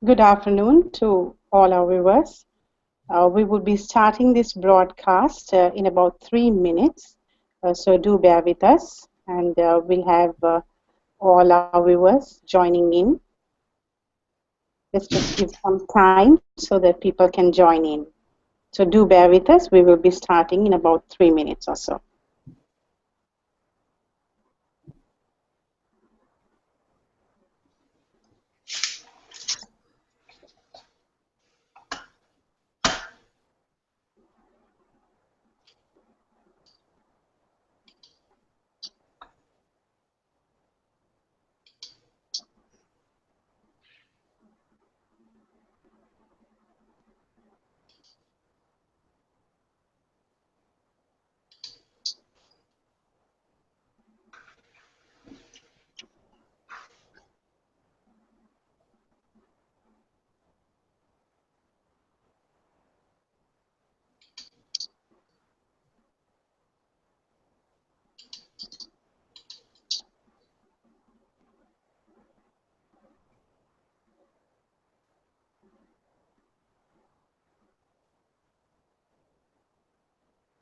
Good afternoon to all our viewers. We will be starting this broadcast in about 3 minutes, so do bear with us, and we'll have all our viewers joining in. Let's just give some time so that people can join in. So do bear with us. We will be starting in about 3 minutes or so.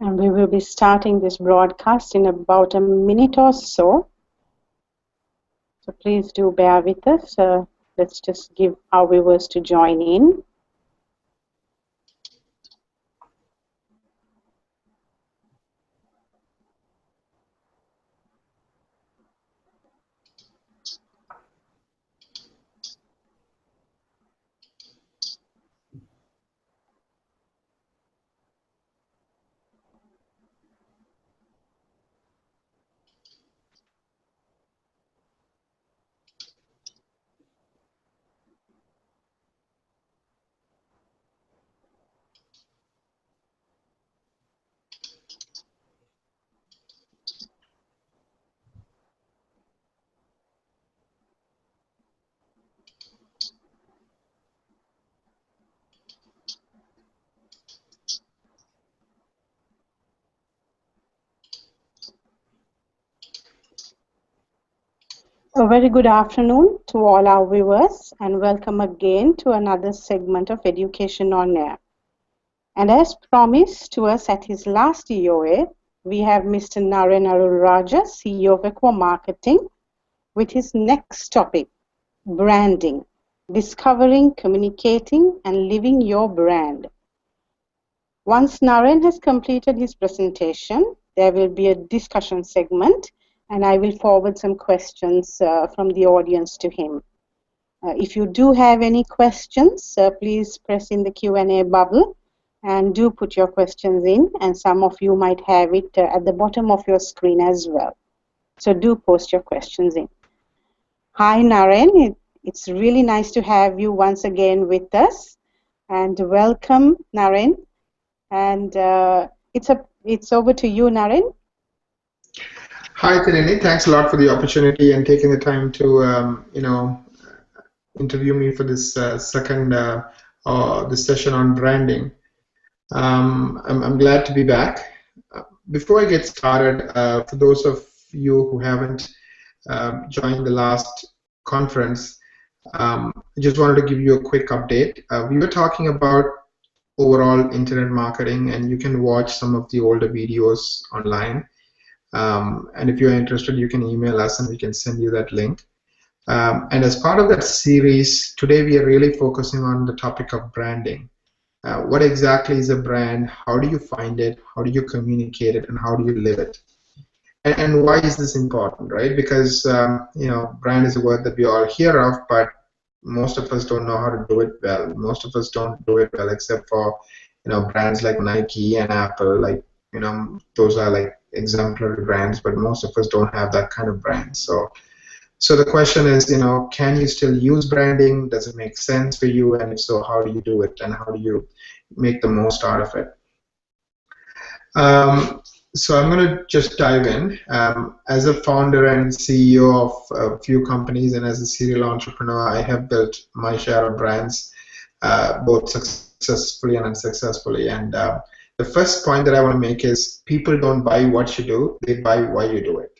And we will be starting this broadcast in about a minute or so. So please do bear with us. Let's just give our viewers to join in. A very good afternoon to all our viewers, and welcome again to another segment of Education on Air. And as promised to us at his last EOA, we have Mr. Naren Arulraja, CEO of Aqua Marketing, with his next topic, branding, discovering, communicating, and living your brand. Once Naren has completed his presentation, there will be a discussion segment, and I will forward some questions from the audience to him. If you do have any questions, please press in the Q&A bubble and do put your questions in, and some of you might have it at the bottom of your screen as well. So do post your questions in. Hi Naren, it's really nice to have you once again with us, and welcome Naren. And it's over to you, Naren. Hi, Tinini. Thanks a lot for the opportunity and taking the time to, interview me for this second this session on branding. I'm glad to be back. Before I get started, for those of you who haven't joined the last conference, I just wanted to give you a quick update. We were talking about overall internet marketing, and you can watch some of the older videos online. And if you're interested, you can email us and we can send you that link. And as part of that series, today we are really focusing on the topic of branding. What exactly is a brand? How do you find it? How do you communicate it? And how do you live it? And why is this important, right? Because, brand is a word that we all hear of, but most of us don't know how to do it well. Most of us don't do it well except for, brands like Nike and Apple, those are like exemplary brands, but most of us don't have that kind of brand. So the question is, can you still use branding? Does it make sense for you? And if so, how do you do it? And how do you make the most out of it? So I'm going to just dive in. As a founder and CEO of a few companies and as a serial entrepreneur, I have built my share of brands, both successfully and unsuccessfully. And the first point that I want to make is people don't buy what you do, they buy why you do it.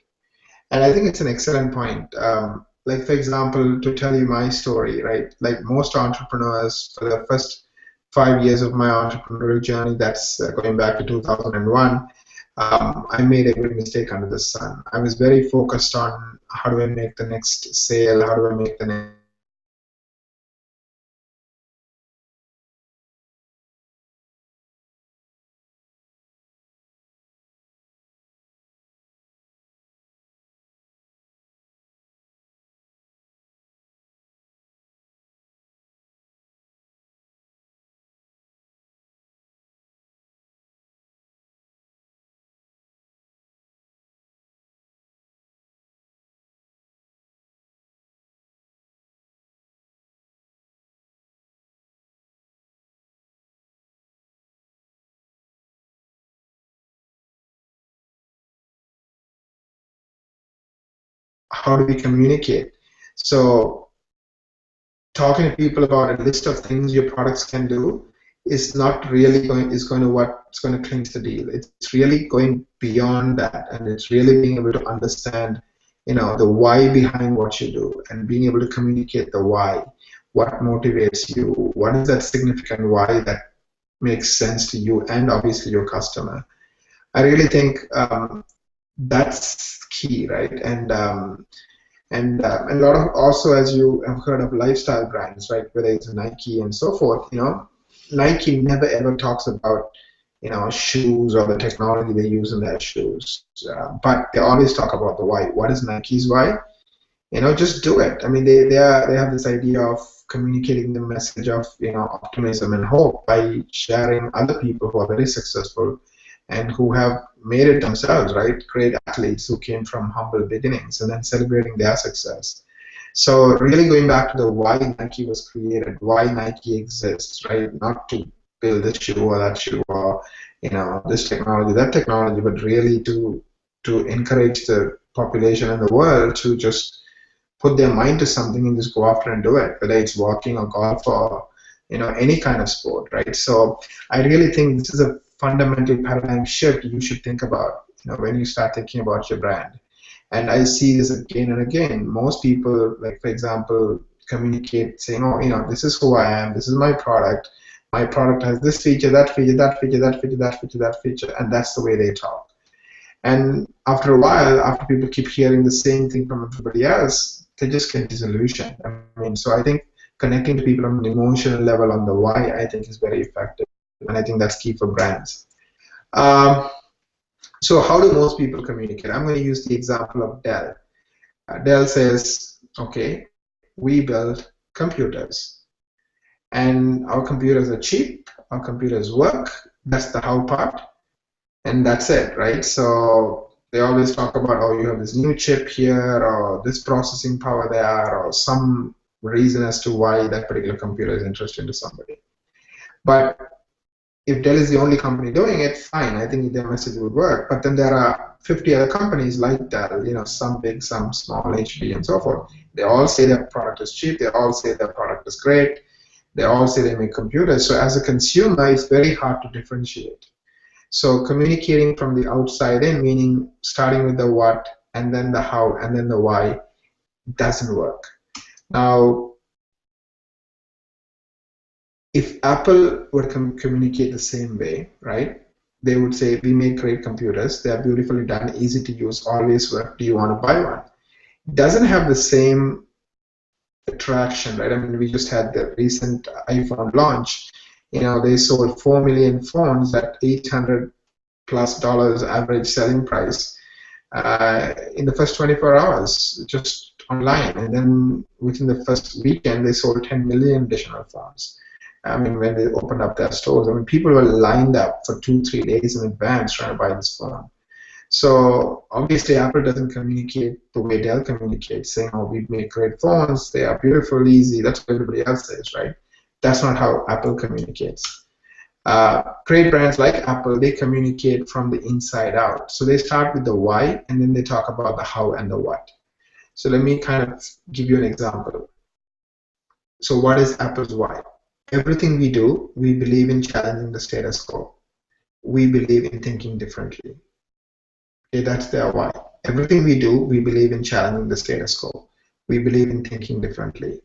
And I think it's an excellent point. like for example, to tell you my story, right? Like most entrepreneurs, for the first 5 years of my entrepreneurial journey, that's going back to 2001, I made every mistake under the sun. I was very focused on how do I make the next sale, how do I make the next how do we communicate? So talking to people about a list of things your products can do is not really going is going to what's going to clinch the deal. It's really going beyond that, and it's really being able to understand, the why behind what you do, and being able to communicate the why. What motivates you? What is that significant why that makes sense to you and obviously your customer? I really think that's key, right? And a lot of also, as you have heard of lifestyle brands, right? Whether it's Nike and so forth, Nike never ever talks about shoes or the technology they use in their shoes, but they always talk about the why. What is Nike's why? Just do it. I mean, they have this idea of communicating the message of optimism and hope by sharing other people who are very successful and who have made it themselves, right? Great athletes who came from humble beginnings and then celebrating their success. So really going back to the why Nike was created, why Nike exists, right? Not to build this shoe or that shoe or this technology, that technology, but really to encourage the population in the world to just put their mind to something and just go after and do it, whether it's walking or golf or any kind of sport, right? So I really think this is a fundamental paradigm shift you should think about when you start thinking about your brand. And I see this again and again. Most people, like for example, communicate saying, oh, this is who I am, this is my product. My product has this feature, that feature, that feature, that feature, that feature, that feature, and that's the way they talk. And after a while, after people keep hearing the same thing from everybody else, they just get disillusioned. I mean, so I think connecting to people on an emotional level on the why, I think, is very effective. And I think that's key for brands. Um, so how do most people communicate? I'm going to use the example of Dell. Dell says, okay, we build computers. And our computers are cheap, our computers work, that's the how part, and that's it, right? So they always talk about, oh, you have this new chip here, or this processing power there, or some reason as to why that particular computer is interesting to somebody. But if Dell is the only company doing it, fine, I think their message would work. But then there are 50 other companies like Dell, some big, some small, HP, and so forth. They all say their product is cheap, they all say their product is great, they all say they make computers. So as a consumer, it's very hard to differentiate. So communicating from the outside in, meaning starting with the what, and then the how, and then the why, doesn't work. Now, if Apple were to communicate the same way, right, they would say, we make great computers, they are beautifully done, easy to use, always work, do you want to buy one? It doesn't have the same attraction, right? I mean, we just had the recent iPhone launch. They sold 4 million phones at $800+ average selling price in the first 24 hours, just online. And then within the first weekend, they sold 10 million additional phones. I mean, when they opened up their stores, I mean, people were lined up for 2-3 days in advance trying to buy this phone. So obviously, Apple doesn't communicate the way Dell communicates, saying, "Oh, we make great phones. They are beautiful, easy." That's what everybody else says, right? That's not how Apple communicates. Great brands like Apple, they communicate from the inside out. So they start with the why, and then they talk about the how and the what. So let me kind of give you an example. So what is Apple's why? Everything we do, we believe in challenging the status quo. We believe in thinking differently. Okay, that's their why. Everything we do, we believe in challenging the status quo. We believe in thinking differently.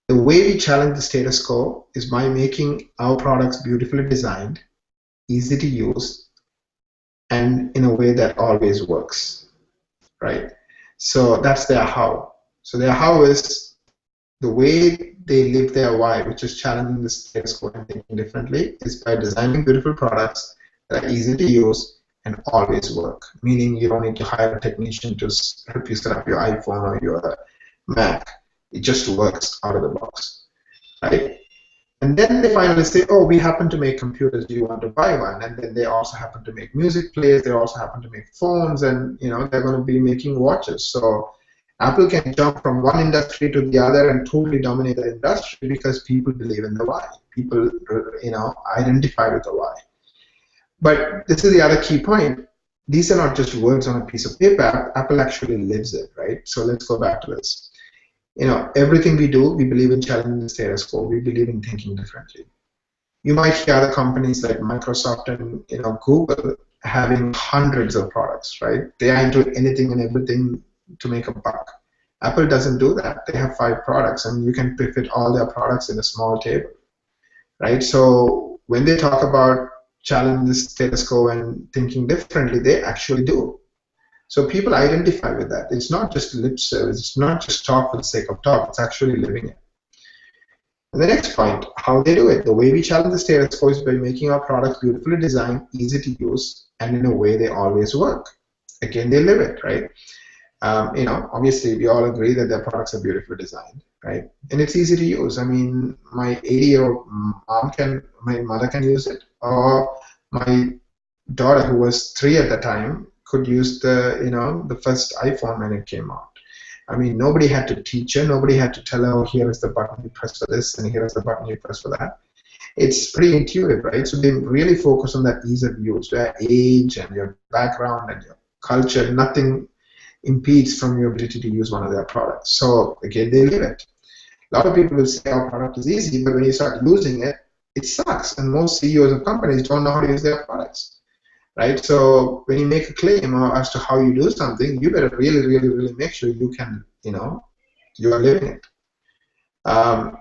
The way we challenge the status quo is by making our products beautifully designed, easy to use, and in a way that always works, right? So that's their how. So their how is the way they live their why, which is challenging the status quo and thinking differently, is by designing beautiful products that are easy to use and always work. Meaning you don't need to hire a technician to help you set up your iPhone or your Mac. It just works out of the box, right? And then they finally say, oh, we happen to make computers. Do you want to buy one? And then they also happen to make music players. They also happen to make phones, and they're going to be making watches. So Apple can jump from one industry to the other and totally dominate the industry because people believe in the why. People, identify with the why. But this is the other key point. These are not just words on a piece of paper. Apple actually lives it, right? So let's go back to this. Everything we do, we believe in challenging the status quo. We believe in thinking differently. You might hear other companies like Microsoft and Google having hundreds of products, right? They are into anything and everything to make a buck. Apple doesn't do that. They have 5 products, and you can fit all their products in a small table, right? So when they talk about challenging the status quo and thinking differently, they actually do. So people identify with that. It's not just lip service. It's not just talk for the sake of talk. It's actually living it. And the next point, how they do it. The way we challenge the status quo is by making our products beautifully designed, easy to use, and in a way they always work. Again, they live it, right? Obviously we all agree that their products are beautifully designed, right? And it's easy to use. I mean, my 80-year-old my mother can use it, or my daughter, who was 3 at the time, could use the first iPhone when it came out. I mean, nobody had to teach her, nobody had to tell her, oh, here is the button you press for this, and here is the button you press for that. It's pretty intuitive, right? So they really focus on that ease of use. Your age and your background and your culture, nothing impedes from your ability to use one of their products. So again, they live it. A lot of people will say our product is easy, but when you start using it, it sucks. And most CEOs of companies don't know how to use their products, right? So when you make a claim as to how you do something, you better really, really, really make sure you can, you are living it. And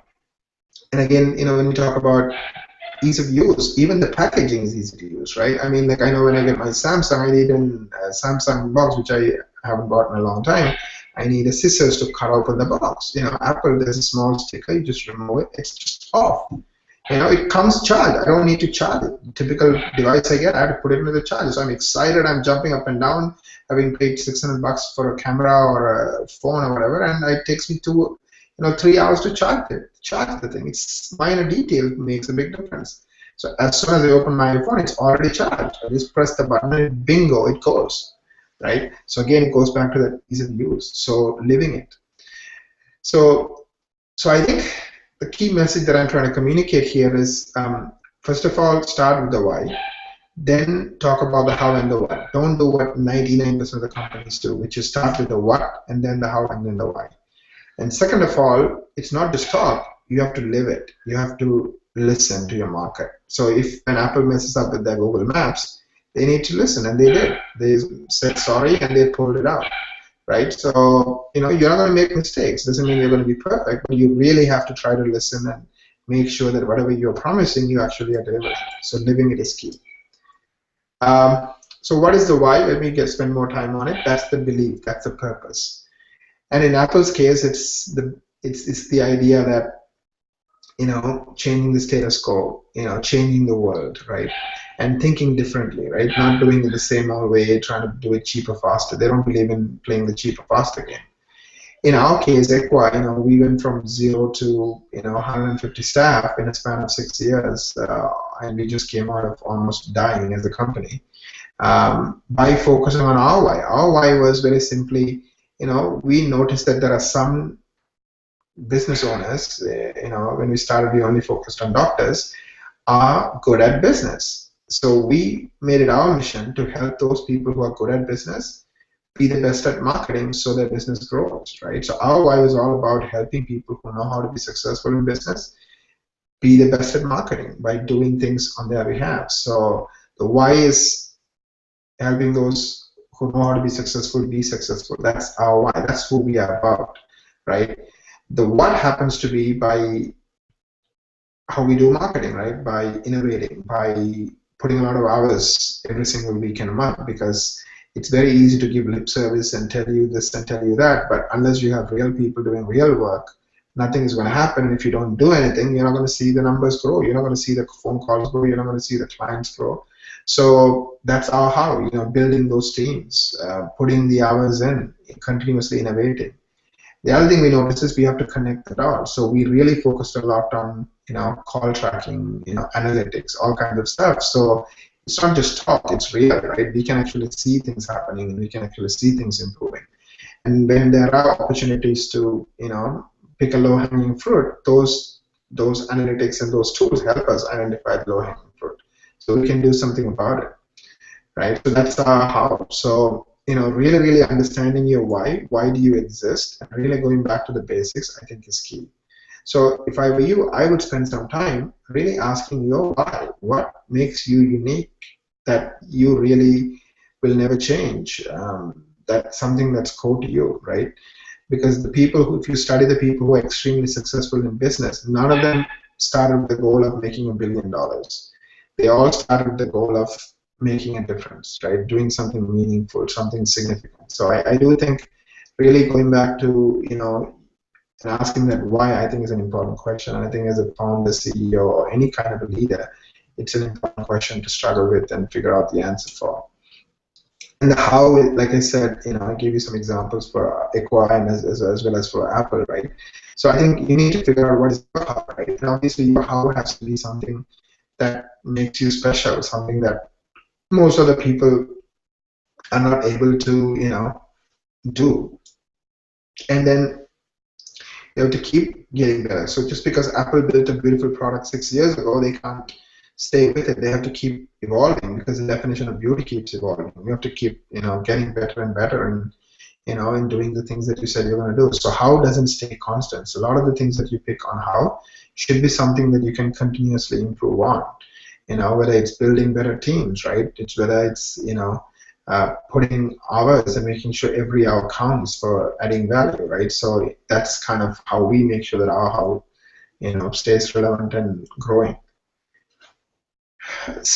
again, when we talk about ease of use, even the packaging is easy to use, right? I mean, like I know when I get my Samsung, I need a Samsung box, which I haven't bought in a long time. I need a scissors to cut open the box. Apple, there's a small sticker, you just remove it, it's just off. It comes charged. I don't need to charge it. The typical device I get, I have to put it into the charger. So I'm excited, I'm jumping up and down, having paid $600 for a camera or a phone or whatever, and it takes me 3 hours to charge the thing. It's minor detail, makes a big difference. So as soon as I open my iPhone, it's already charged. I just press the button and bingo, it goes, right? So again, it goes back to that ease of use. So living it. So I think the key message that I'm trying to communicate here is, first of all, start with the why. Then talk about the how and the what. Don't do what 99% of the companies do, which is start with the what and then the how and then the why. And second of all, it's not just talk. You have to live it. You have to listen to your market. So if an Apple messes up with their Google Maps, they need to listen, and they did. They said sorry, and they pulled it out, right? So, you're not going to make mistakes. Doesn't mean you're going to be perfect, but you really have to try to listen and make sure that whatever you're promising, you actually are delivering. So living it is key. So what is the why? Let me spend more time on it. That's the belief. That's the purpose. And in Apple's case, it's the idea that changing the status quo, changing the world, right, and thinking differently, right, not doing it the same old way, trying to do it cheaper, faster. They don't believe in playing the cheaper, faster game. In our case, Equa, we went from 0 to 150 staff in a span of 6 years, and we just came out of almost dying as a company by focusing on our why. Our why was very simply, we noticed that there are some business owners, when we started, we only focused on doctors, are good at business. So we made it our mission to help those people who are good at business be the best at marketing so their business grows, right? So our why is all about helping people who know how to be successful in business be the best at marketing by doing things on their behalf. So the why is helping those who know how to be successful be successful. That's our why. That's who we are about. right? The what happens to be by how we do marketing, right? By innovating, by putting a lot of hours every single week and month, because it's very easy to give lip service and tell you this and tell you that, but unless you have real people doing real work, nothing is going to happen. If you don't do anything, you're not going to see the numbers grow. You're not going to see the phone calls grow. You're not going to see the clients grow. So that's our how, building those teams, putting the hours in, continuously innovating. The other thing we noticed is we have to connect the dots. So we really focused a lot on, call tracking, analytics, all kinds of stuff. So it's not just talk, it's real, right? We can actually see things happening and we can actually see things improving. And when there are opportunities to, pick a low-hanging fruit, those analytics and those tools help us identify the low-hanging fruit. So we can do something about it, right? So that's our how. So, really, really understanding your why do you exist, and really going back to the basics, I think is key. So if I were you, I would spend some time really asking your why. What makes you unique that you really will never change? That's something that's core to you, right? Because the people who, if you study the people who are extremely successful in business, none of them started with the goal of making $1 billion. They all started with the goal of making a difference, right? Doing something meaningful, something significant. So I do think really going back to, and asking that why, I think is an important question. And I think as a founder, CEO, or any kind of a leader, it's an important question to struggle with and figure out the answer for. And how, like I said, I gave you some examples for Equa and as well as for Apple, right? So I think you need to figure out what is your how, right? And obviously your how has to be something that makes you special, something that most other people are not able to, do. And then you have to keep getting better. So just because Apple built a beautiful product 6 years ago, they can't stay with it. They have to keep evolving, because the definition of beauty keeps evolving. You have to keep, getting better and better, and and doing the things that you said you're going to do. So how doesn't stay constant? So a lot of the things that you pick on how should be something that you can continuously improve on. Whether it's building better teams, right? It's whether it's, putting hours and making sure every hour counts for adding value, right? So that's kind of how we make sure that our how, stays relevant and growing.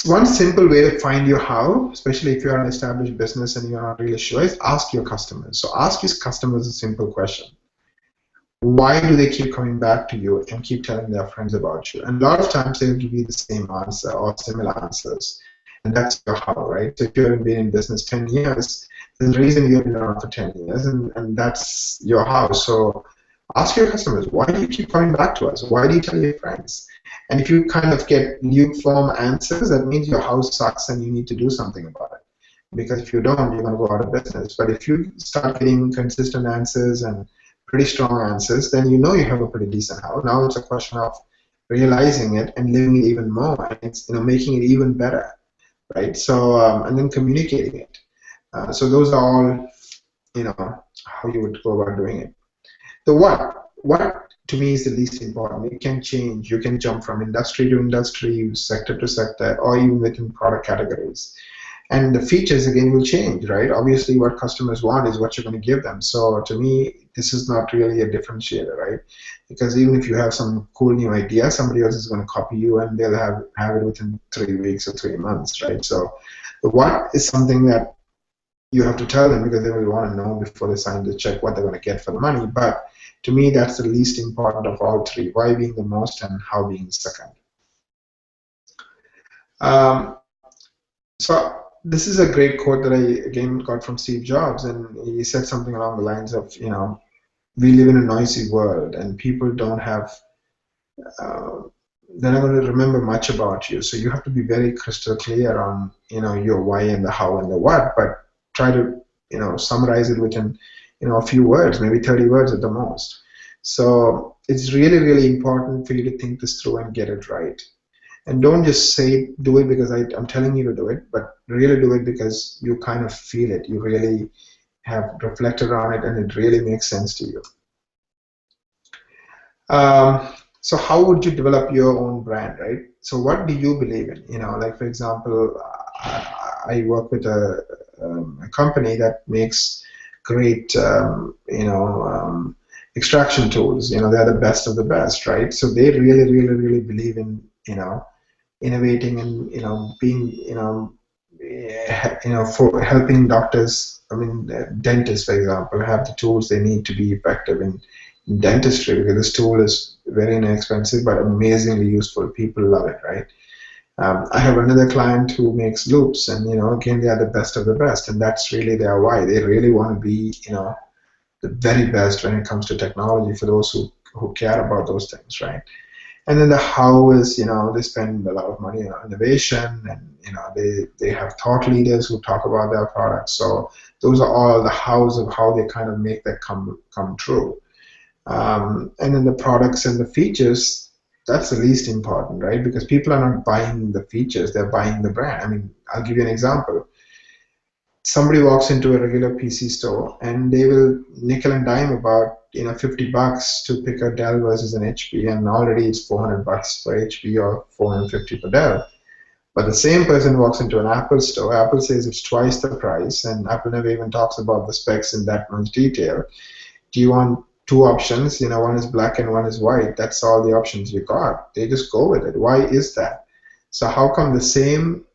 One simple way to find your how, especially if you're an established business and you're not really sure, is ask your customers. So ask your customers a simple question. Why do they keep coming back to you and keep telling their friends about you? And a lot of times they'll give you the same answer or similar answers. And that's your how, right? So if you haven't been in business 10 years, there's a reason you've been around for 10 years, and that's your how. So ask your customers, why do you keep coming back to us? Why do you tell your friends? And if you kind of get lukewarm answers, that means your house sucks and you need to do something about it. Because if you don't, you're going to go out of business. But if you start getting consistent answers and pretty strong answers, then you have a pretty decent house. Now it's a question of realizing it and living it even more, and it's making it even better, right? So and then communicating it. So those are all how you would go about doing it. The what to me is the least important. It can change. You can jump from industry to industry, sector to sector, or even within product categories. And the features again will change, right? Obviously, what customers want is what you're going to give them. So to me, this is not really a differentiator, right? Because even if you have some cool new idea, somebody else is going to copy you, and they'll have it within 3 weeks or 3 months, right? So the what is something that you have to tell them, because they will want to know before they sign the check what they're going to get for the money. But to me, that's the least important of all three. Why being the most, and how being the second. So this is a great quote that I again got from Steve Jobs, and he said something along the lines of, we live in a noisy world, and people don't have, they're not going to remember much about you. So you have to be very crystal clear on, your why and the how and the what, but try to, summarize it within, a few words, maybe 30 words at the most. So it's really, really important for you to think this through and get it right. And don't just say, do it because I'm telling you to do it, but really do it because you kind of feel it. You really have reflected on it, and it really makes sense to you. So how would you develop your own brand, right? So what do you believe in? Like for example, I work with a company that makes great, extraction tools. They're the best of the best, right? So they really, really, really believe in innovating and being for helping doctors. I mean, dentists, for example, have the tools they need to be effective in dentistry, because this tool is very inexpensive but amazingly useful. People love it, right? I have another client who makes loops, and again, they are the best of the best, and that's really their why. They really want to be, the very best when it comes to technology, for those who care about those things, right? And then the how is, they spend a lot of money on innovation, and they have thought leaders who talk about their products. So those are all the hows of how they kind of make that come true. And then the products and the features, that's the least important, right? Because people are not buying the features, they're buying the brand. I mean, I'll give you an example. Somebody walks into a regular PC store and they will nickel and dime about $50 to pick a Dell versus an HP, and already it's $400 for HP or 450 for Dell. But the same person walks into an Apple store, Apple says it's twice the price, and Apple never even talks about the specs in that much detail. Do you want two options? One is black and one is white. That's all the options you got. They just go with it. Why is that? So how come the same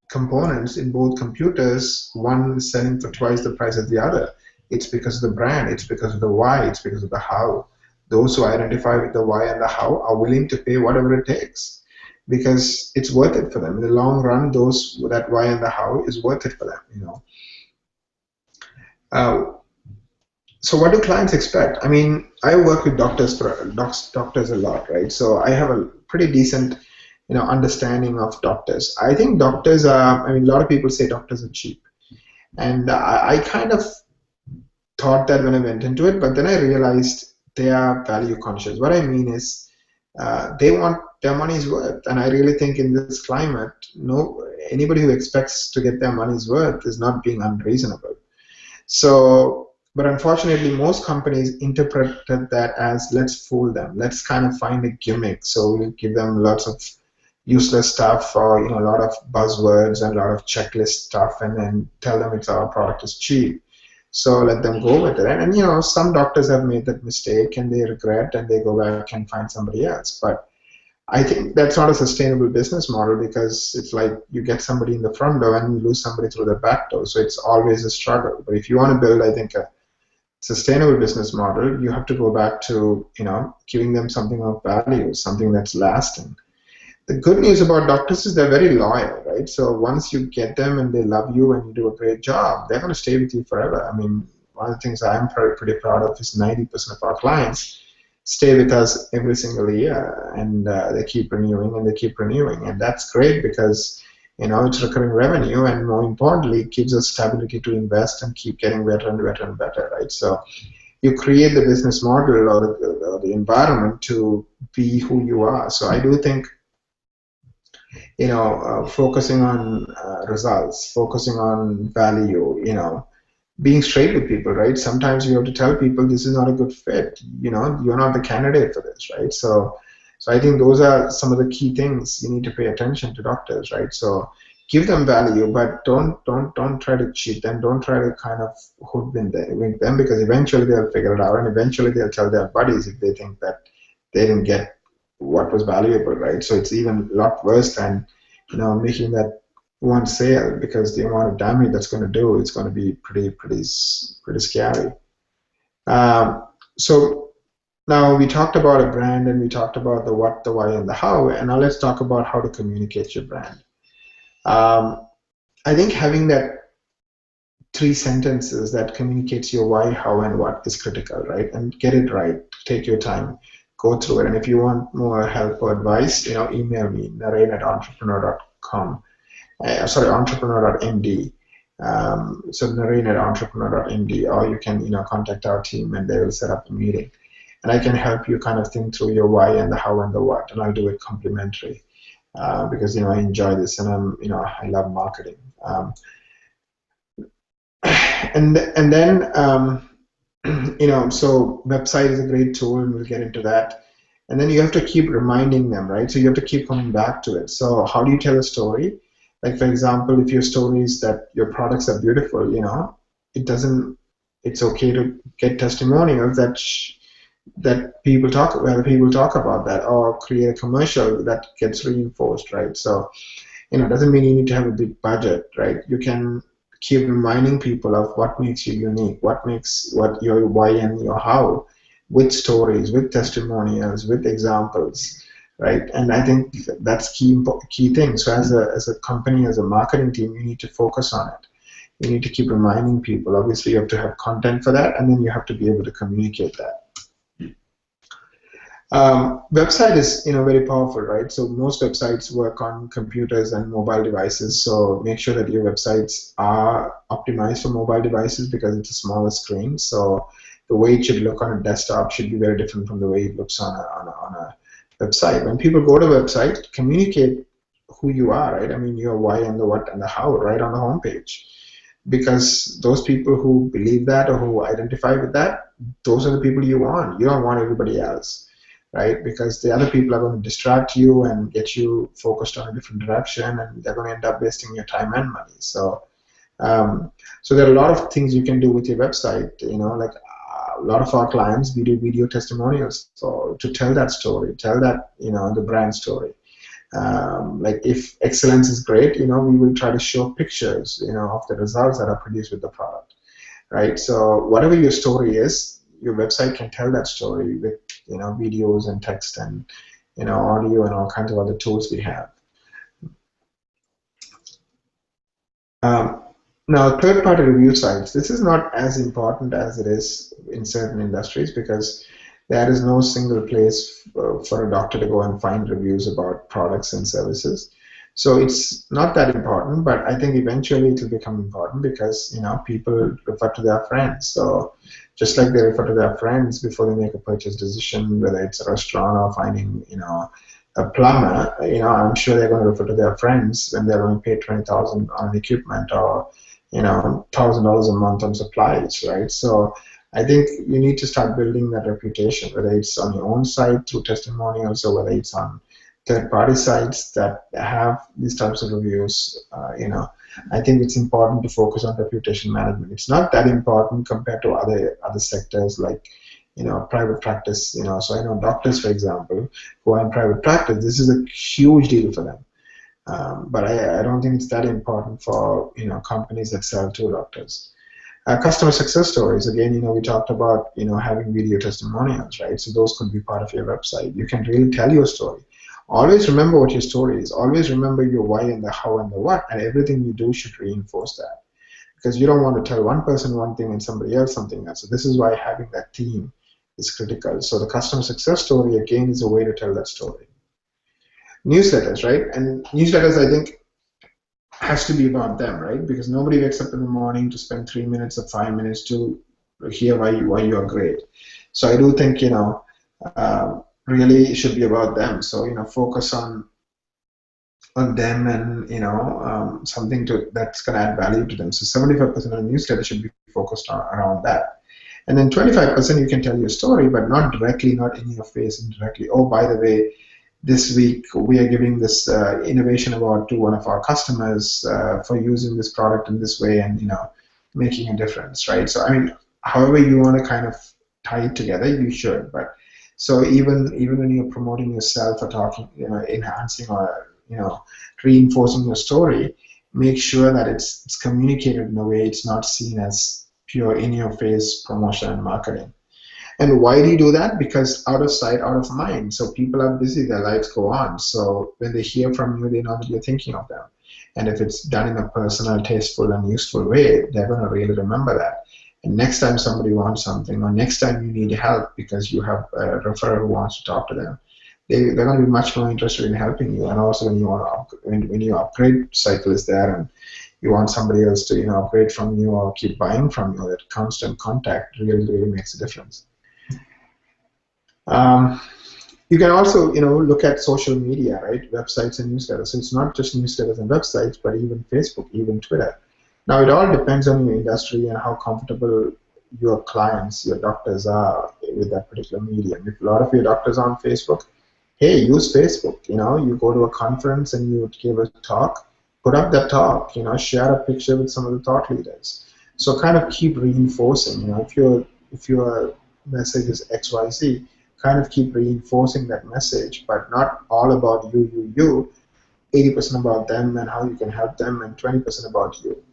components in both computers, one is selling for twice the price of the other? It's because of the brand, it's because of the why, it's because of the how. Those who identify with the why and the how are willing to pay whatever it takes, because it's worth it for them. In the long run, those that why and the how is worth it for them. Uh, so what do clients expect? I mean, I work with doctors a lot, right? So I have a pretty decent understanding of doctors. I think doctors are, I mean, a lot of people say doctors are cheap. And I kind of thought that when I went into it, but then I realized they are value conscious. What I mean is they want their money's worth. And I really think in this climate, anybody who expects to get their money's worth is not being unreasonable. So, but unfortunately, most companies interpreted that as, let's fool them. Let's kind of find a gimmick. So we'll give them lots of useless stuff, or a lot of buzzwords and a lot of checklist stuff, and then tell them our product is cheap. So let them go with it. And some doctors have made that mistake and they regret and they go back and find somebody else. But I think that's not a sustainable business model, because it's like you get somebody in the front door and you lose somebody through the back door. So it's always a struggle. But if you want to build, I think, a sustainable business model, you have to go back to giving them something of value, something that's lasting. The good news about doctors is they're very loyal, right? So once you get them and they love you and you do a great job, they're going to stay with you forever. I mean, one of the things I'm pretty proud of is 90% of our clients stay with us every single year, and they keep renewing and they keep renewing, and that's great, because it's recurring revenue, and more importantly, it gives us stability to invest and keep getting better and better and better, right? So you create the business model or the environment to be who you are. So I do think focusing on results, focusing on value, being straight with people, right? Sometimes you have to tell people this is not a good fit. You're not the candidate for this, right? So I think those are some of the key things you need to pay attention to doctors, right? So give them value, but don't try to cheat them. Don't try to kind of hoodwink them, because eventually they'll figure it out, and eventually they'll tell their buddies if they think that they didn't get what was valuable, right? So it's even a lot worse than making that one sale, because the amount of damage that's going to do, it's going to be pretty scary. So now we talked about a brand, and we talked about the what, the why, and the how, and now let's talk about how to communicate your brand. I think having that 3 sentences that communicates your why, how, and what is critical, right? And get it right. Take your time, go through it. And if you want more help or advice, email me, Naren@entrepreneur.com. Sorry, entrepreneur.md. So Naren@entrepreneur.md, or you can contact our team and they will set up a meeting, and I can help you kind of think through your why and the how and the what, and I'll do it complimentary, because I enjoy this, and I love marketing. And then so website is a great tool, and we'll get into that. And then you have to keep reminding them, right? So you have to keep coming back to it. So how do you tell a story? Like, for example, if your story is that your products are beautiful, it's okay to get testimonials that that people talk about that, or create a commercial that gets reinforced, right? So it doesn't mean you need to have a big budget, right? You can keep reminding people of what makes you unique, what makes what your why and your how, with stories, with testimonials, with examples, right? And I think that's key thing. So as a company, as a marketing team, you need to focus on it. You need to keep reminding people. Obviously, you have to have content for that, and then you have to be able to communicate that. Website is very powerful, right? So most websites work on computers and mobile devices. So make sure that your websites are optimized for mobile devices because it's a smaller screen. So the way it should look on a desktop should be very different from the way it looks on a website. When people go to a website, communicate who you are, right? I mean, your why and the what and the how right on the homepage. Because those people who believe that or who identify with that, those are the people you want. You don't want everybody else, right? Because the other people are going to distract you and get you focused on a different direction, and they're going to end up wasting your time and money. Um, so there are a lot of things you can do with your website. Like a lot of our clients, we do video testimonials, so to tell that story, tell that the brand story. Like if excellence is great, we will try to show pictures, of the results that are produced with the product, right? So whatever your story is, your website can tell that story with videos and text and audio and all kinds of other tools we have. Um, Now, third-party review sites, this is not as important as it is in certain industries because there is no single place for a doctor to go and find reviews about products and services. So it's not that important, but I think eventually it will become important because people refer to their friends. So just like they refer to their friends before they make a purchase decision, whether it's a restaurant or finding a plumber, I'm sure they're going to refer to their friends when they're going to pay 20,000 on equipment or $1,000 a month on supplies, right? So I think you need to start building that reputation, whether it's on your own site through testimonials or whether it's on third-party sites that have these types of reviews. I think it's important to focus on reputation management. It's not that important compared to other sectors like private practice. So I know doctors, for example, who are in private practice. This is a huge deal for them. But I don't think it's that important for companies that sell to doctors. Customer success stories, again, we talked about having video testimonials, right? So those could be part of your website. You can really tell your story. Always remember what your story is. Always remember your why and the how and the what, and everything you do should reinforce that. Because you don't want to tell one person one thing and somebody else something else. So this is why having that team is critical. So the customer success story, again, is a way to tell that story. Newsletters, right? And newsletters, I think, has to be about them, right? Because nobody wakes up in the morning to spend 3 minutes or 5 minutes to hear why you are great. So I do think really it should be about them. So focus on them and something that's going to add value to them. So 75% of the newsletter should be focused around that. And then 25% you can tell your story, but not directly, not in your face indirectly. Oh, by the way, this week we are giving this innovation award to one of our customers for using this product in this way and making a difference, right? So I mean, however you want to kind of tie it together, you should. But so even when you're promoting yourself or talking, enhancing or reinforcing your story, make sure that it's communicated in a way it's not seen as pure in-your-face promotion and marketing. And why do you do that? Because out of sight, out of mind. So people are busy, their lives go on. So when they hear from you, they know that you're thinking of them. And if it's done in a personal, tasteful, and useful way, they're going to really remember that. And next time somebody wants something, or next time you need help because you have a referral who wants to talk to them, they're going to be much more interested in helping you. And also when you want to when your upgrade cycle is there and you want somebody else to upgrade from you or keep buying from you, that constant contact really makes a difference. Um, you can also, look at social media, right? Websites and newsletters. So it's not just newsletters and websites, but even Facebook, even Twitter. Now, it all depends on your industry and how comfortable your clients, your doctors are with that particular medium. If a lot of your doctors are on Facebook, hey, use Facebook. You go to a conference and you give a talk, put up that talk. Share a picture with some of the thought leaders. So kind of keep reinforcing. If you're message is XYZ, kind of keep reinforcing that message, but not all about you, 80% about them and how you can help them, and 20% about you.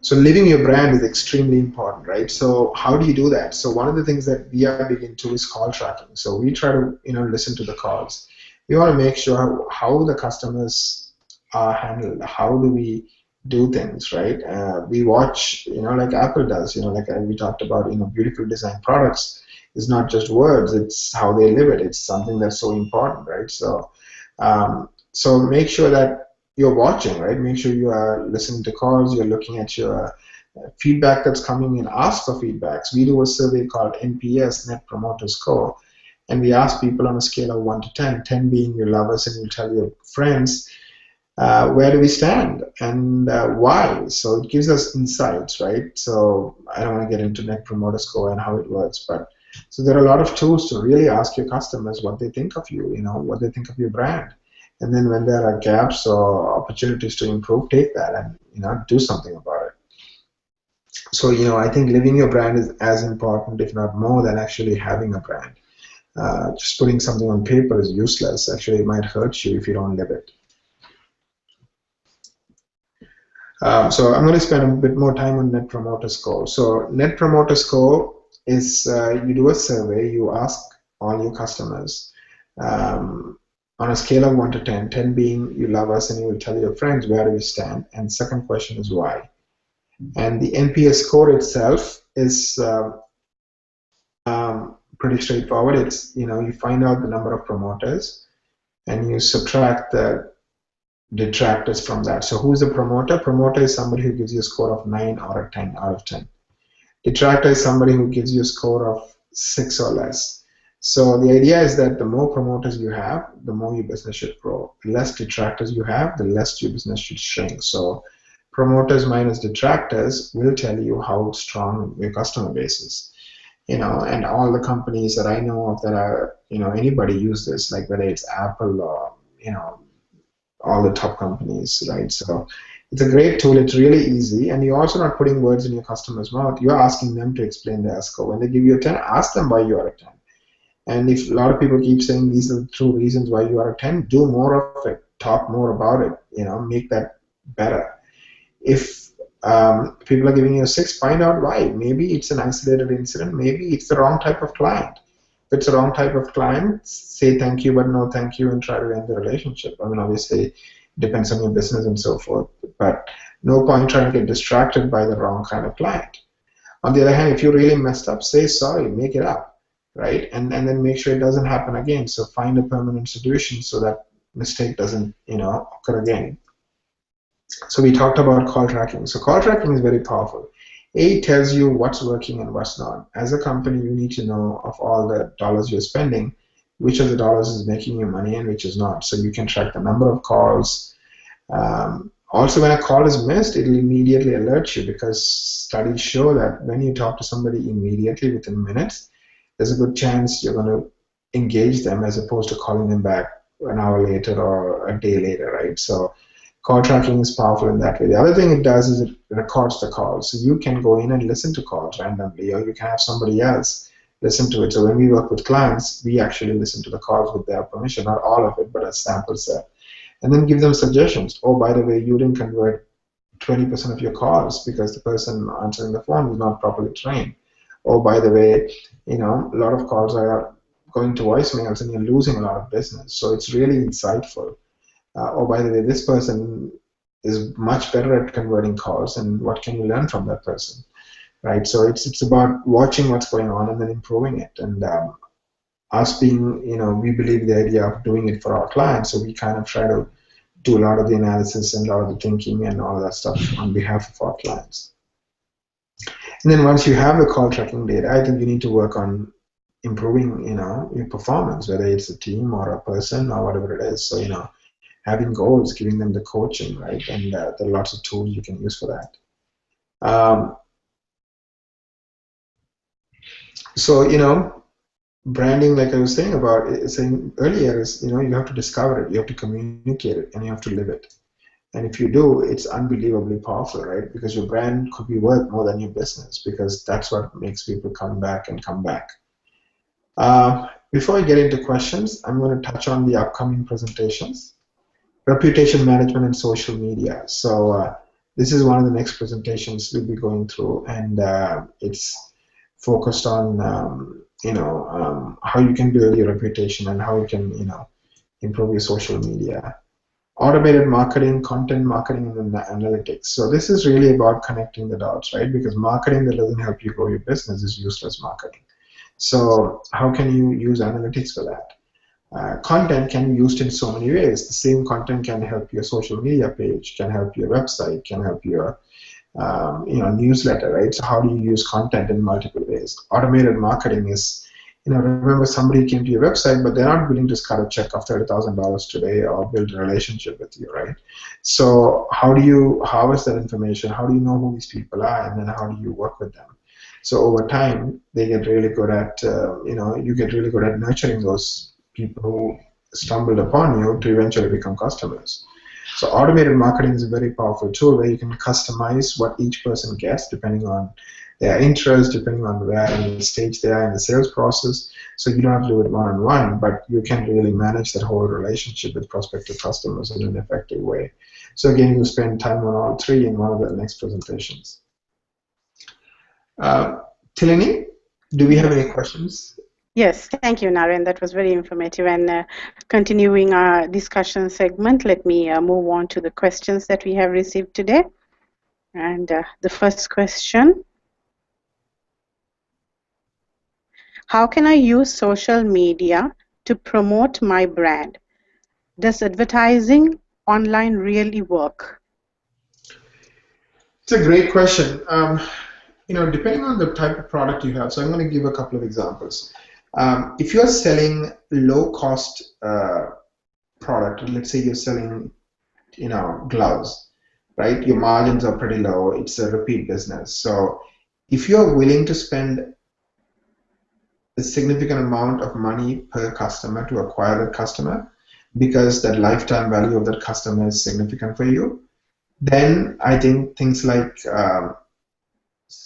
So living your brand is extremely important, right? So how do you do that? So one of the things that we are big into is call tracking. So we try to, listen to the calls. We want to make sure how the customers are handled. How do we do things, right? We watch, like Apple does, like we talked about, beautiful design products is not just words, it's how they live it. It's something that's so important, right? So make sure that you're watching, right? Make sure you are listening to calls, you're looking at your feedback that's coming in, ask for feedbacks. We do a survey called NPS, Net Promoter Score, and we ask people on a scale of 1 to 10, 10 being you love us and you tell your friends, where do we stand and why? So it gives us insights, right? So I don't want to get into Net Promoter Score and how it works, but so there are a lot of tools to really ask your customers what they think of you, what they think of your brand. And then when there are gaps or opportunities to improve, take that and do something about it. So I think living your brand is as important, if not more, than actually having a brand. Just putting something on paper is useless. Actually, it might hurt you if you don't live it. So I'm going to spend a bit more time on Net Promoter Score. So Net Promoter Score is you do a survey, you ask all your customers on a scale of 1 to 10, 10 being you love us and you will tell your friends where do we stand, and second question is why. And the NPS score itself is pretty straightforward. It's you find out the number of promoters and you subtract the detractors from that. So who's a promoter? Promoter is somebody who gives you a score of 9 or a 10 out of 10. Detractor is somebody who gives you a score of 6 or less. So the idea is that the more promoters you have, the more your business should grow. The less detractors you have, the less your business should shrink. So promoters minus detractors will tell you how strong your customer base is. And all the companies that I know of that are, anybody use this, like whether it's Apple or, all the top companies, right? So it's a great tool. It's really easy, and you're also not putting words in your customer's mouth. You're asking them to explain their score. When they give you a 10, ask them why you are a 10. And if a lot of people keep saying these are the true reasons why you are a 10, do more of it. Talk more about it. Make that better. If people are giving you a 6, find out why. Maybe it's an isolated incident. Maybe it's the wrong type of client. If it's the wrong type of client, say thank you, but no thank you, and try to end the relationship. I mean, obviously, it depends on your business and so forth, but no point trying to get distracted by the wrong kind of client. On the other hand, if you really messed up, say sorry, make it up, right? And then make sure it doesn't happen again. So find a permanent solution so that mistake doesn't, occur again. So we talked about call tracking. So call tracking is very powerful. It tells you what's working and what's not. As a company, you need to know of all the dollars you're spending, which of the dollars is making you money and which is not. So you can track the number of calls. Also, when a call is missed, it will immediately alert you because studies show that when you talk to somebody immediately within minutes, there's a good chance you're going to engage them as opposed to calling them back an hour later or a day later, right? So call tracking is powerful in that way. The other thing it does is it records the calls. So you can go in and listen to calls randomly, or you can have somebody else listen to it. So when we work with clients, we actually listen to the calls with their permission, not all of it, but a sample set. And then give them suggestions. Oh, by the way, you didn't convert 20% of your calls because the person answering the phone is not properly trained. Oh, by the way, a lot of calls are going to voicemails and you're losing a lot of business. So it's really insightful. Oh, by the way, this person is much better at converting calls, and what can you learn from that person, right? So it's about watching what's going on and then improving it. And us being, we believe the idea of doing it for our clients, so we kind of try to do a lot of the analysis and a lot of the thinking and all that stuff on behalf of our clients. And then once you have the call tracking data, I think you need to work on improving, your performance, whether it's a team or a person or whatever it is. So, having goals, giving them the coaching, right? And there are lots of tools you can use for that. So, branding, like I was saying earlier, is you have to discover it, you have to communicate it, and you have to live it. And if you do, it's unbelievably powerful, right? Because your brand could be worth more than your business, because that's what makes people come back and come back. Before I get into questions, I'm going to touch on the upcoming presentations. Reputation management and social media. So this is one of the next presentations we'll be going through, and it's focused on how you can build your reputation and how you can improve your social media. Automated marketing, content marketing, and analytics. So this is really about connecting the dots, right? Because marketing that doesn't help you grow your business is useless marketing. So how can you use analytics for that? Content can be used in so many ways. The same content can help your social media page, can help your website, can help your newsletter, right? So how do you use content in multiple ways? Automated marketing is, remember somebody came to your website, but they're not willing to cut a check of $30,000 today or build a relationship with you, right? So how do you harvest that information? How do you know who these people are, and then how do you work with them? So over time, they get really good at, you get really good at nurturing those people who stumbled upon you to eventually become customers. So automated marketing is a very powerful tool where you can customize what each person gets depending on their interest, depending on where in the stage they are in the sales process. So you don't have to do it one-on-one, but you can really manage that whole relationship with prospective customers in an effective way. So again, you spend time on all three in one of the next presentations. Tilini, do we have any questions? Yes, thank you, Naren. That was very informative. And continuing our discussion segment, let me move on to the questions that we have received today. And the first question: how can I use social media to promote my brand? Does advertising online really work? It's a great question. Depending on the type of product you have, so I'm going to give a couple of examples. If you're selling low-cost product, let's say you're selling, gloves, right? Your margins are pretty low. It's a repeat business. So if you're willing to spend a significant amount of money per customer to acquire that customer, because that lifetime value of that customer is significant for you, then I think things like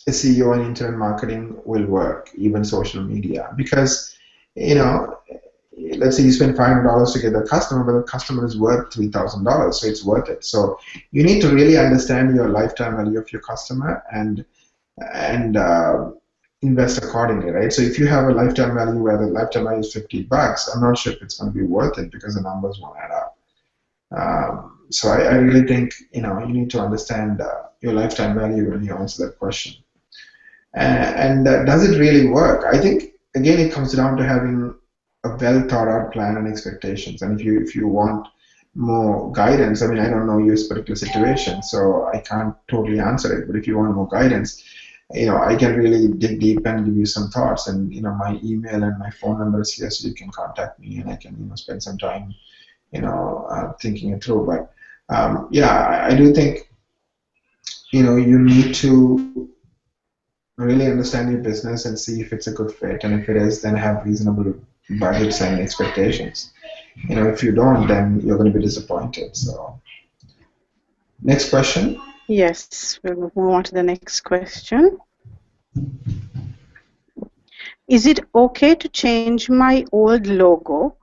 SEO and internet marketing will work, even social media, because let's say you spend $500 to get that customer, but the customer is worth $3,000, so it's worth it. So you need to really understand your lifetime value of your customer and invest accordingly, right? So if you have a lifetime value where the lifetime value is $50, I'm not sure if it's going to be worth it because the numbers won't add up. So I really think you need to understand your lifetime value when you answer that question. And does it really work? I think again it comes down to having a well thought out plan and expectations. And if you want more guidance, I mean, I don't know your particular situation, so I can't totally answer it. But if you want more guidance, I can really dig deep and give you some thoughts. And my email and my phone number is here, so you can contact me, and I can spend some time thinking it through. But yeah, I do think you need to really understand your business and see if it's a good fit, and if it is, then have reasonable budgets and expectations. If you don't, then you're going to be disappointed. So next question. Yes, we'll move on to the next question. Is it okay to change my old logo?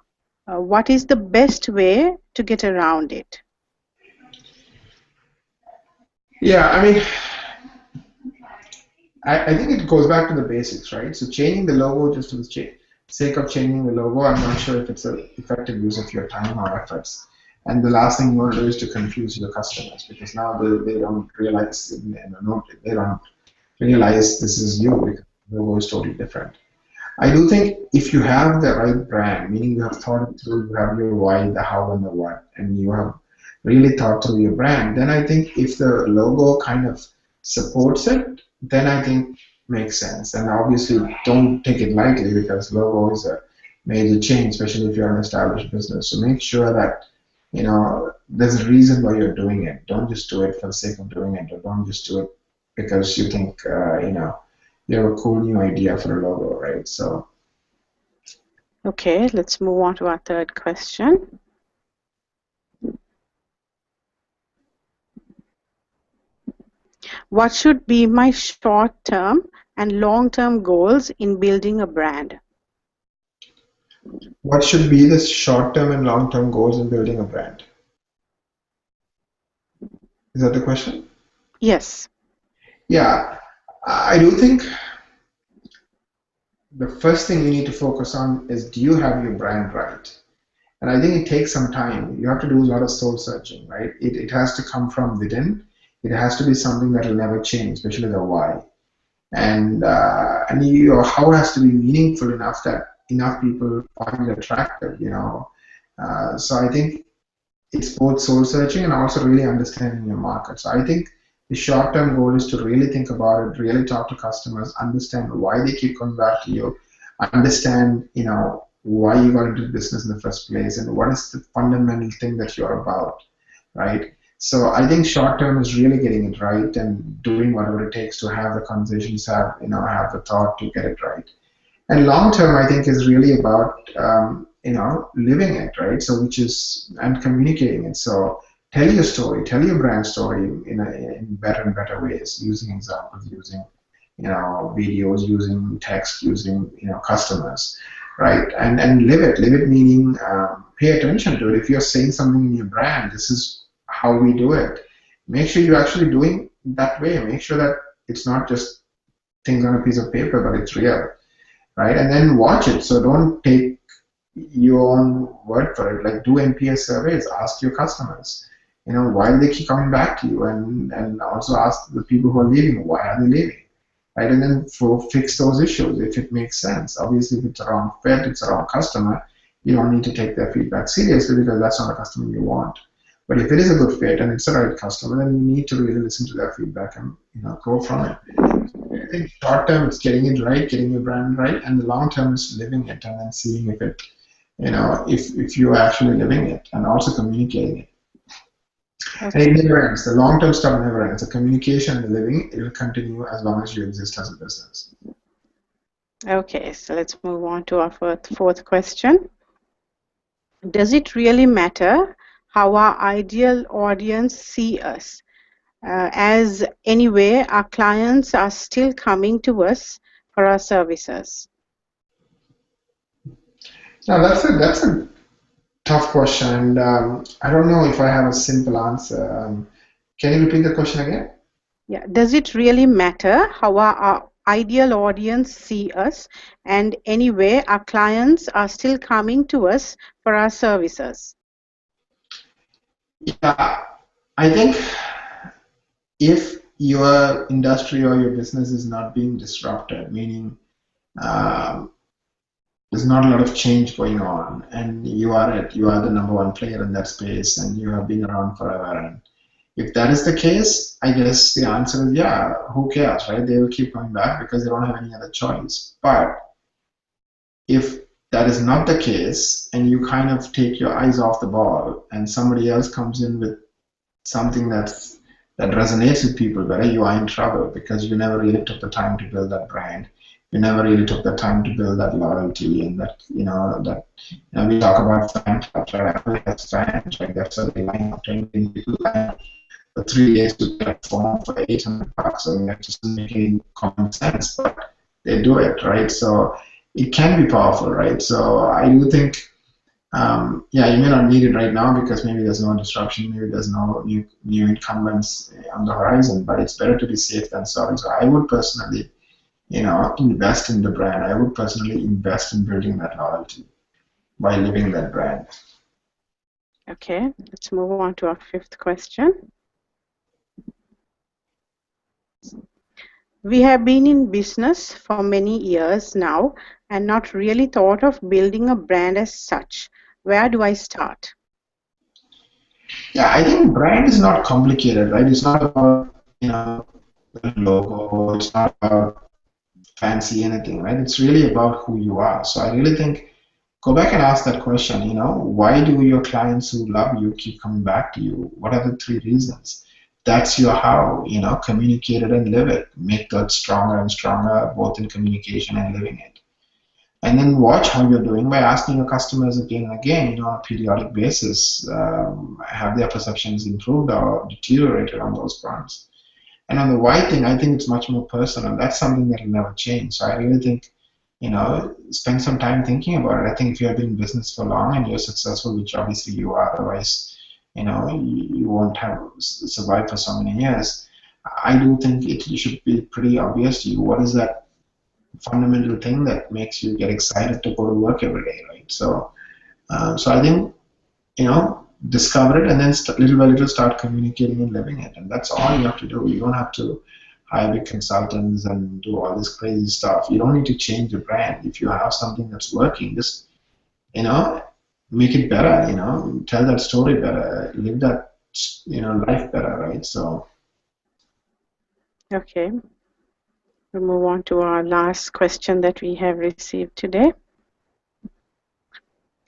What is the best way to get around it? Yeah, I mean, I think it goes back to the basics, right? So changing the logo just for the sake of changing the logo, I'm not sure if it's an effective use of your time or efforts. And the last thing you want to do is to confuse your customers, because now they don't realize, they don't realize this is you, because the logo is totally different. I do think if you have the right brand, meaning you have thought it through, you have your why, the how, and the what, and you have really thought through your brand, then I think if the logo kind of supports it, then I think makes sense. And obviously, don't take it lightly, because logo is a major change, especially if you're an established business. So make sure that there's a reason why you're doing it. Don't just do it for the sake of doing it, or don't just do it because you think you have a cool new idea for a logo, right? So okay, let's move on to our third question. What should be my short-term and long-term goals in building a brand? What should be the short-term and long-term goals in building a brand? Is that the question? Yes. Yeah, I do think the first thing you need to focus on is, do you have your brand right? And I think it takes some time. You have to do a lot of soul searching, right? It has to come from within. It has to be something that will never change, especially the why. And your how has to be meaningful enough that enough people find it attractive, you know. So I think it's both soul searching and also really understanding your market. So I think the short term goal is to really think about it, really talk to customers, understand why they keep coming back to you, understand, you know, why you got into the business in the first place and what is the fundamental thing that you're about, right? So I think short term is really getting it right and doing whatever it takes to have the conversations, have, you know, have the thought to get it right. And long term, I think, is really about you know, living it, right? So which is, and communicating it. So tell your story, tell your brand story in better and better ways, using examples, using, you know, videos, using text, using, you know, customers, right? And live it meaning pay attention to it. If you're saying something in your brand, this is how we do it. Make sure you're actually doing that way. Make sure that it's not just things on a piece of paper, but it's real, right? And then watch it. So don't take your own word for it. Like do NPS surveys, ask your customers, you know, why do they keep coming back to you, and also ask the people who are leaving, why are they leaving, right? And then for fix those issues if it makes sense. Obviously, if it's a wrong fit, it's a wrong customer, you don't need to take their feedback seriously because that's not a customer you want. But if it is a good fit and it's the right customer, then you need to really listen to their feedback and, you know, go from it. I think short term it's getting it right, getting your brand right, and the long term is living it and then seeing if it, you know, if you're actually living it and also communicating it. And it Okay. never ends. The long term stuff never ends. The communication and the living, it will continue as long as you exist as a business. Okay, so let's move on to our fourth question. Does it really matter how our ideal audience see us? As anyway, our clients are still coming to us for our services. Now that's a tough question, and I don't know if I have a simple answer. Can you repeat the question again? Yeah. Does it really matter how our ideal audience see us? And anyway, our clients are still coming to us for our services. Yeah, I think if your industry or your business is not being disrupted, meaning um, there's not a lot of change going on, and you are the number one player in that space, and you have been around forever. And if that is the case, I guess the answer is yeah. Who cares, right? They will keep coming back because they don't have any other choice. But if that is not the case, and you kind of take your eyes off the ball, and somebody else comes in with something that resonates with people better, you are in trouble because you never really took the time to build that brand. You never really took the time to build that loyalty and that, you know, that, you know, we talk about fan clubs, right? Apple has fans, right? That's what they line up 10 million people line up for 3 days to get a phone for $800. I mean, that just doesn't make any common sense, but they do it, right? So it can be powerful, right? So I do think yeah, you may not need it right now because maybe there's no disruption, maybe there's no new incumbents on the horizon, but it's better to be safe than sorry. So I would personally, you know, invest in the brand. I would personally invest in building that loyalty by living that brand. Okay, let's move on to our fifth question. We have been in business for many years now and not really thought of building a brand as such. Where do I start? Yeah, I think brand is not complicated, right? It's not about, you know, the logo, it's not about fancy anything, right? It's really about who you are. So I really think go back and ask that question, you know, why do your clients who love you keep coming back to you? What are the three reasons? That's your how, you know, communicate it and live it. Make that stronger and stronger, both in communication and living it. And then watch how you're doing by asking your customers again and again, you know, on a periodic basis, have their perceptions improved or deteriorated on those fronts? And on the why thing, I think it's much more personal. That's something that will never change. So I really think, spend some time thinking about it. I think if you have been in business for long and you're successful, which obviously you are, otherwise, you won't have survived for so many years. I do think it should be pretty obvious to you what is that fundamental thing that makes you get excited to go to work every day, right? So I think discover it and then little by little start communicating and living it. And that's all you have to do. You don't have to hire big consultants and do all this crazy stuff. You don't need to change your brand. If you have something that's working, just, make it better, tell that story better, live that, life better, right? So. Okay, we'll move on to our last question that we have received today.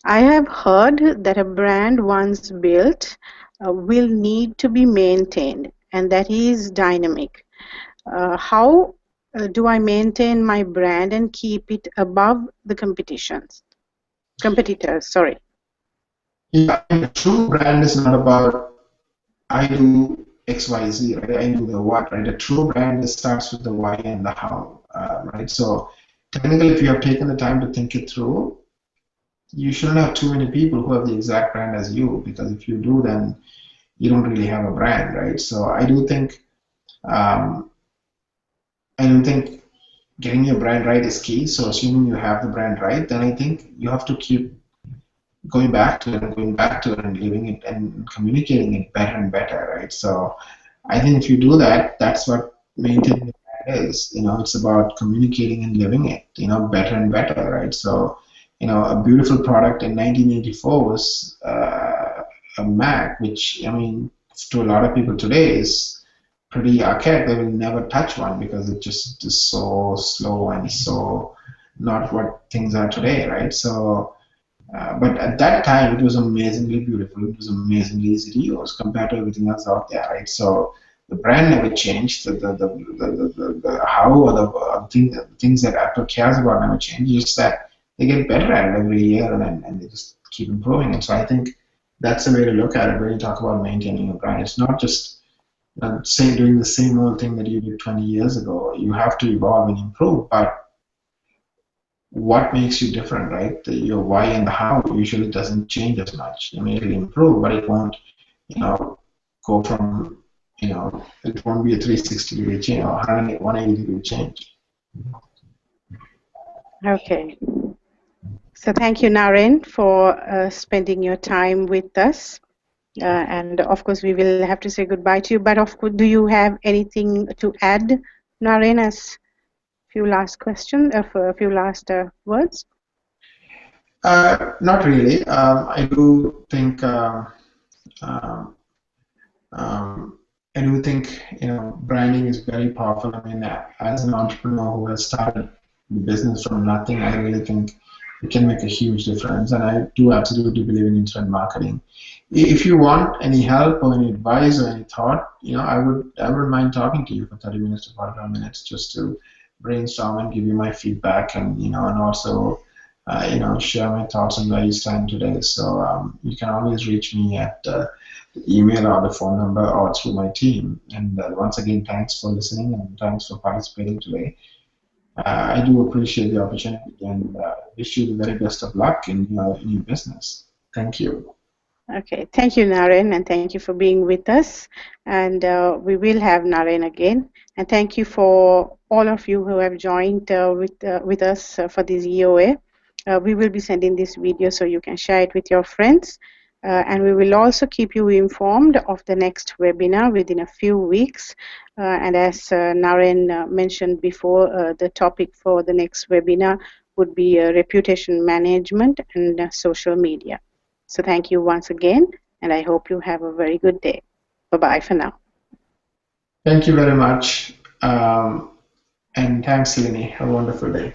I have heard that a brand once built will need to be maintained and that is dynamic. How do I maintain my brand and keep it above the competitors? Sorry. Yeah, a true brand is not about I do X, Y, Z, right? I do the what, right? A true brand starts with the why and the how, right? So technically, if you have taken the time to think it through, you shouldn't have too many people who have the exact brand as you, because if you do, then you don't really have a brand, right? So um, I don't think getting your brand right is key. So assuming you have the brand right, then I think you have to keep going back to it and going back to it and living it and communicating it better and better, right? So I think if you do that, that's what maintaining the brand is. It's about communicating and living it, better and better, right? So, a beautiful product in 1984 was a Mac, which, I mean, to a lot of people today is pretty archaic. They will never touch one because it just is so slow and so not what things are today, right? So, but at that time, it was amazingly beautiful. It was amazingly easy to use compared to everything else out there, right? So the brand never changed. The how or the things that Apple cares about never change. Just that they get better at it every year and they just keep improving it. So I think that's the way to look at it when you talk about maintaining a brand. It's not just doing the same old thing that you did 20 years ago. You have to evolve and improve, but what makes you different, right? Your why and the how usually doesn't change as much. I mean, it'll improve, but it won't, go from, it won't be a 360-degree change or 180-degree change. Okay. So thank you, Naren, for spending your time with us. And of course, we will have to say goodbye to you. But of course, do you have anything to add, Naren, as few last questions, a few last words? Not really. I do think. Um, um, I do think branding is very powerful. I mean, as an entrepreneur who has started the business from nothing, I really think it can make a huge difference. And I do absolutely believe in internet marketing. If you want any help or any advice or any thought, I wouldn't mind talking to you for 30 minutes to 45 minutes just to brainstorm and give you my feedback and and also share my thoughts on where you stand today. So you can always reach me at the email or the phone number or through my team. And once again, thanks for listening and thanks for participating today. I do appreciate the opportunity and wish you the very best of luck in your business. Thank you. Okay, thank you, Naren, and thank you for being with us. And we will have Naren again. And thank you for all of you who have joined with us for this EOA. We will be sending this video so you can share it with your friends. And we will also keep you informed of the next webinar within a few weeks. And as Naren mentioned before, the topic for the next webinar would be reputation management and social media. So thank you once again, and I hope you have a very good day. Bye-bye for now. Thank you very much. And thanks, Lini. Have a wonderful day.